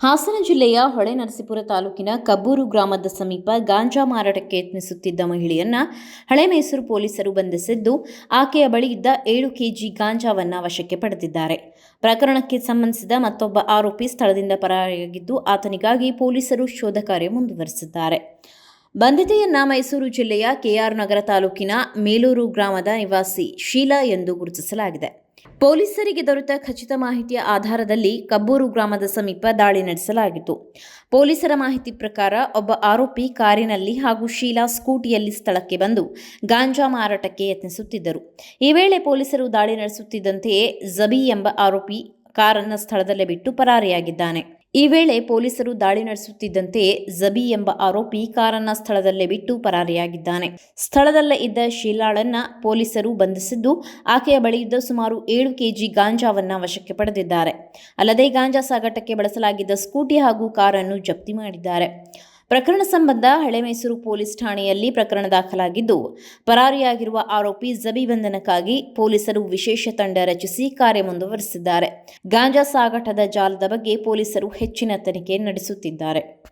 ಹಾಸನ ಜಿಲ್ಲೆಯ ಹೊಳೆನರಸೀಪುರ ತಾಲೂಕಿನ ಕಬ್ಬೂರು ಗ್ರಾಮದ ಸಮೀಪ ಗಾಂಜಾ ಮಾರಾಟಕ್ಕೆ ಯತ್ನಿಸುತ್ತಿದ್ದ ಮಹಿಳೆಯನ್ನ ಹಳೆಮೈಸೂರು ಪೊಲೀಸರು ಬಂಧಿಸಿದ್ದು, ಆಕೆಯ ಬಳಿ ಇದ್ದ 7 ಕೆಜಿ ಗಾಂಜಾವನ್ನು ವಶಕ್ಕೆ ಪಡೆದಿದ್ದಾರೆ. ಪ್ರಕರಣಕ್ಕೆ ಸಂಬಂಧಿಸಿದ ಮತ್ತೊಬ್ಬ ಆರೋಪಿ ಸ್ಥಳದಿಂದ ಪರಾರಿಯಾಗಿದ್ದು, ಆತನಿಗಾಗಿ ಪೊಲೀಸರು ಶೋಧ ಕಾರ್ಯ ಮುಂದುವರೆಸಿದ್ದಾರೆ. ಬಂಧಿತೆಯನ್ನ ಮೈಸೂರು ಜಿಲ್ಲೆಯ ಕೆಆರ್ ನಗರ ತಾಲೂಕಿನ ಮೇಲೂರು ಗ್ರಾಮದ ನಿವಾಸಿ ಶೀಲಾ ಎಂದು ಗುರುತಿಸಲಾಗಿದೆ. ಪೊಲೀಸರಿಗೆ ದೊರೆತ ಖಚಿತ ಮಾಹಿತಿಯ ಆಧಾರದಲ್ಲಿ ಕಬ್ಬೂರು ಗ್ರಾಮದ ಸಮೀಪ ದಾಳಿ ನಡೆಸಲಾಗಿತ್ತು. ಪೊಲೀಸರ ಮಾಹಿತಿ ಪ್ರಕಾರ ಒಬ್ಬ ಆರೋಪಿ ಕಾರಿನಲ್ಲಿ ಹಾಗೂ ಶೀಲಾ ಸ್ಕೂಟಿಯಲ್ಲಿ ಸ್ಥಳಕ್ಕೆ ಬಂದು ಗಾಂಜಾ ಮಾರಾಟಕ್ಕೆ ಯತ್ನಿಸುತ್ತಿದ್ದರು. ಈ ವೇಳೆ ಪೊಲೀಸರು ದಾಳಿ ನಡೆಸುತ್ತಿದ್ದಂತೆಯೇ ಜಬಿ ಎಂಬ ಆರೋಪಿ ಕಾರನ್ನು ಸ್ಥಳದಲ್ಲೇ ಬಿಟ್ಟು ಪರಾರಿಯಾಗಿದ್ದಾನೆ. ಸ್ಥಳದಲ್ಲೇ ಇದ್ದ ಶೀಲಾಳನ್ನ ಪೊಲೀಸರು ಬಂಧಿಸಿದ್ದು, ಆಕೆಯ ಬಳಿ ಇದ್ದ ಸುಮಾರು 7 ಕೆಜಿ ಗಾಂಜಾವನ್ನ ವಶಕ್ಕೆ ಪಡೆದಿದ್ದಾರೆ. ಅಲ್ಲದೆ ಗಾಂಜಾ ಸಾಗಾಟಕ್ಕೆ ಬಳಸಲಾಗಿದ್ದ ಸ್ಕೂಟಿ ಹಾಗೂ ಕಾರನ್ನು ಜಪ್ತಿ ಮಾಡಿದ್ದಾರೆ. ಪ್ರಕರಣ ಸಂಬಂಧ ಹಳೆಮೈಸೂರು ಪೊಲೀಸ್ ಠಾಣೆಯಲ್ಲಿ ಪ್ರಕರಣ ದಾಖಲಾಗಿದ್ದು, ಪರಾರಿಯಾಗಿರುವ ಆರೋಪಿ ಜಬಿ ಬಂಧನಕ್ಕಾಗಿ ಪೊಲೀಸರು ವಿಶೇಷ ತಂಡ ರಚಿಸಿ ಕಾರ್ಯ ಮುಂದುವರೆಸಿದ್ದಾರೆ. ಗಾಂಜಾ ಸಾಗಾಟದ ಜಾಲದ ಬಗ್ಗೆ ಪೊಲೀಸರು ಹೆಚ್ಚಿನ ತನಿಖೆ ನಡೆಸುತ್ತಿದ್ದಾರೆ.